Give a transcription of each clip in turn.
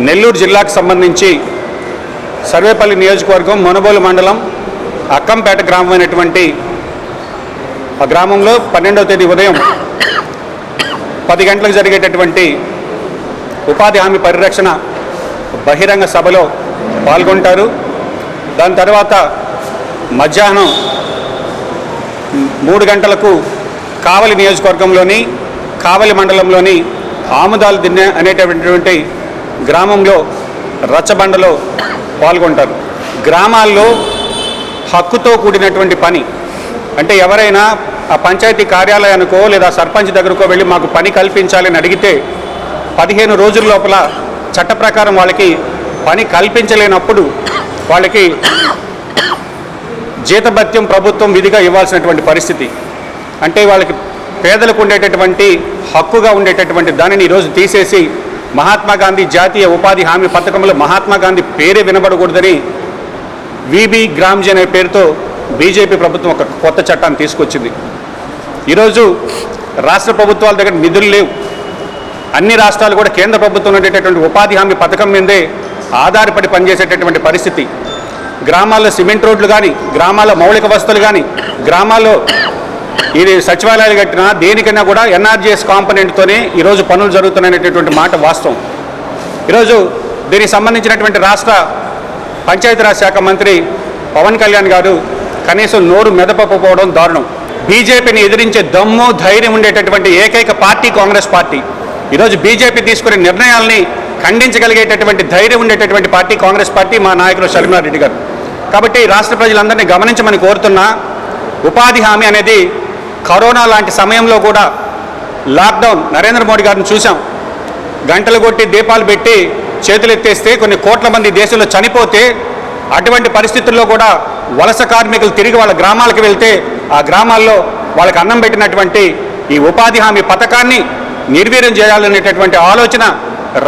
నెల్లూరు జిల్లాకు సంబంధించి సర్వేపల్లి నియోజకవర్గం మునబోలు మండలం అక్కంపేట గ్రామం అయినటువంటి ఆ గ్రామంలో 12వ తేదీ ఉదయం 10 గంటలకు జరిగేటటువంటి ఉపాధి హామీ పరిరక్షణ బహిరంగ సభలో పాల్గొంటారు. దాని తర్వాత మధ్యాహ్నం 3 గంటలకు కావలి నియోజకవర్గంలోని కావలి మండలంలోని ఆముదాలు దిన్నె అనేటటువంటి గ్రామంలో రచ్చబండలో పాల్గొంటారు. గ్రామాల్లో హక్కుతో కూడినటువంటి పని అంటే ఎవరైనా ఆ పంచాయతీ కార్యాలయానికో లేదా సర్పంచ్ దగ్గరకో వెళ్ళి మాకు పని కల్పించాలని అడిగితే 15 రోజుల లోపల చట్ట ప్రకారం వాళ్ళకి పని కల్పించలేనప్పుడు వాళ్ళకి జీతభత్యం ప్రభుత్వం విధిగా ఇవ్వాల్సినటువంటి పరిస్థితి. అంటే వాళ్ళకి పేదలకు ఉండేటటువంటి హక్కుగా ఉండేటటువంటి దానిని ఈరోజు తీసేసి మహాత్మా గాంధీ జాతీయ ఉపాధి హామీ పథకంలో మహాత్మా గాంధీ పేరే వినబడకూడదని విబి గ్రామ్జీ అనే పేరుతో బీజేపీ ప్రభుత్వం ఒక కొత్త చట్టాన్ని తీసుకొచ్చింది. ఈరోజు రాష్ట్ర ప్రభుత్వాల దగ్గర నిధులు లేవు. అన్ని రాష్ట్రాలు కూడా కేంద్ర ప్రభుత్వం ఉండేటటువంటి ఉపాధి హామీ పథకం మీదే ఆధారపడి పనిచేసేటటువంటి పరిస్థితి. గ్రామాల్లో సిమెంట్ రోడ్లు కానీ, గ్రామాల్లో మౌలిక వసతులు కానీ, గ్రామాల్లో ఇది సచివాలయాలు కట్టినా దేనికైనా కూడా ఎన్ఆర్జీఎస్ కాంపోనెంట్తోనే ఈరోజు పనులు జరుగుతున్నాయనేటటువంటి మాట వాస్తవం. ఈరోజు దీనికి సంబంధించినటువంటి రాష్ట్ర పంచాయతీరాజ్ శాఖ మంత్రి పవన్ కళ్యాణ్ గారు కనీసం నోరు మెదపకపోవడం దారుణం. బీజేపీని ఎదిరించే దమ్ము ధైర్యం ఉండేటటువంటి ఏకైక పార్టీ కాంగ్రెస్ పార్టీ. ఈరోజు బీజేపీ తీసుకునే నిర్ణయాల్ని ఖండించగలిగేటటువంటి ధైర్యం ఉండేటటువంటి పార్టీ కాంగ్రెస్ పార్టీ, మా నాయకులు షర్మిలారెడ్డి గారు. కాబట్టి రాష్ట్ర ప్రజలందరినీ గమనించమని కోరుతున్నా, ఉపాధి హామీ అనేది కరోనా లాంటి సమయంలో కూడా లాక్డౌన్ నరేంద్ర మోడీ గారిని చూసాం. గంటలు కొట్టి దీపాలు పెట్టి చేతులు ఎత్తేస్తే కొన్ని కోట్ల మంది దేశంలో చనిపోతే అటువంటి పరిస్థితుల్లో కూడా వలస కార్మికులు తిరిగి వాళ్ళ గ్రామాలకు వెళ్తే ఆ గ్రామాల్లో వాళ్ళకి అన్నం పెట్టినటువంటి ఈ ఉపాధి హామీ పథకాన్ని నిర్వీర్యం చేయాలనేటటువంటి ఆలోచన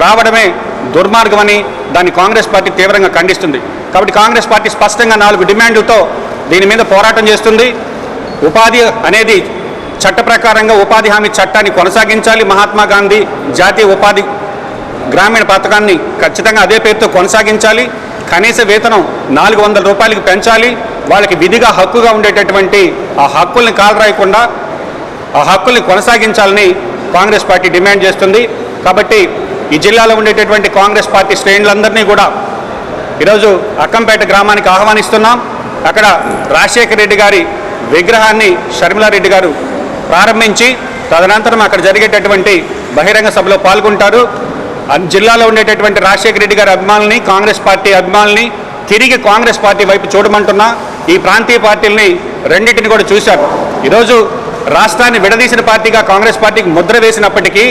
రావడమే దుర్మార్గమని దాన్ని కాంగ్రెస్ పార్టీ తీవ్రంగా ఖండిస్తుంది. కాబట్టి కాంగ్రెస్ పార్టీ స్పష్టంగా 4 డిమాండ్లతో దీని మీద పోరాటం చేస్తుంది. ఉపాధి అనేది చట్ట ప్రకారంగా ఉపాధి హామీ చట్టాన్ని కొనసాగించాలి. మహాత్మా గాంధీ జాతీయ ఉపాధి గ్రామీణ పథకాన్ని ఖచ్చితంగా అదే పేరుతో కొనసాగించాలి. కనీస వేతనం 400 రూపాయలకు పెంచాలి. వాళ్ళకి విధిగా హక్కుగా ఉండేటటువంటి ఆ హక్కుల్ని కాలరాయకుండా ఆ హక్కుల్ని కొనసాగించాలని కాంగ్రెస్ పార్టీ డిమాండ్ చేస్తుంది. కాబట్టి ఈ జిల్లాలో ఉండేటటువంటి కాంగ్రెస్ పార్టీ శ్రేణులందరినీ కూడా ఈరోజు అక్కంపేట గ్రామానికి ఆహ్వానిస్తున్నాం. అక్కడ రాజశేఖర రెడ్డి గారి విగ్రహాన్ని షర్మిలారెడ్డి గారు ప్రారంభించి తదనంతరం అక్కడ జరిగేటటువంటి బహిరంగ సభలో పాల్గొంటారు. జిల్లాలో ఉండేటటువంటి రాజశేఖర రెడ్డి గారి అభిమానుల్ని, కాంగ్రెస్ పార్టీ అభిమానుల్ని తిరిగి కాంగ్రెస్ పార్టీ వైపు చూడమంటున్నా. ఈ ప్రాంతీయ పార్టీలని రెండింటిని కూడా చూశారు. ఈరోజు రాష్ట్రాన్ని విడదీసిన పార్టీగా కాంగ్రెస్ పార్టీకి ముద్ర వేసినప్పటికీ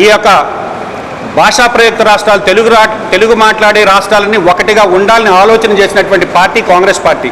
ఈ యొక్క భాషా ప్రయుక్త రాష్ట్రాలు, తెలుగు మాట్లాడే రాష్ట్రాలని ఒకటిగా ఉండాలని ఆలోచన చేసినటువంటి పార్టీ కాంగ్రెస్ పార్టీ.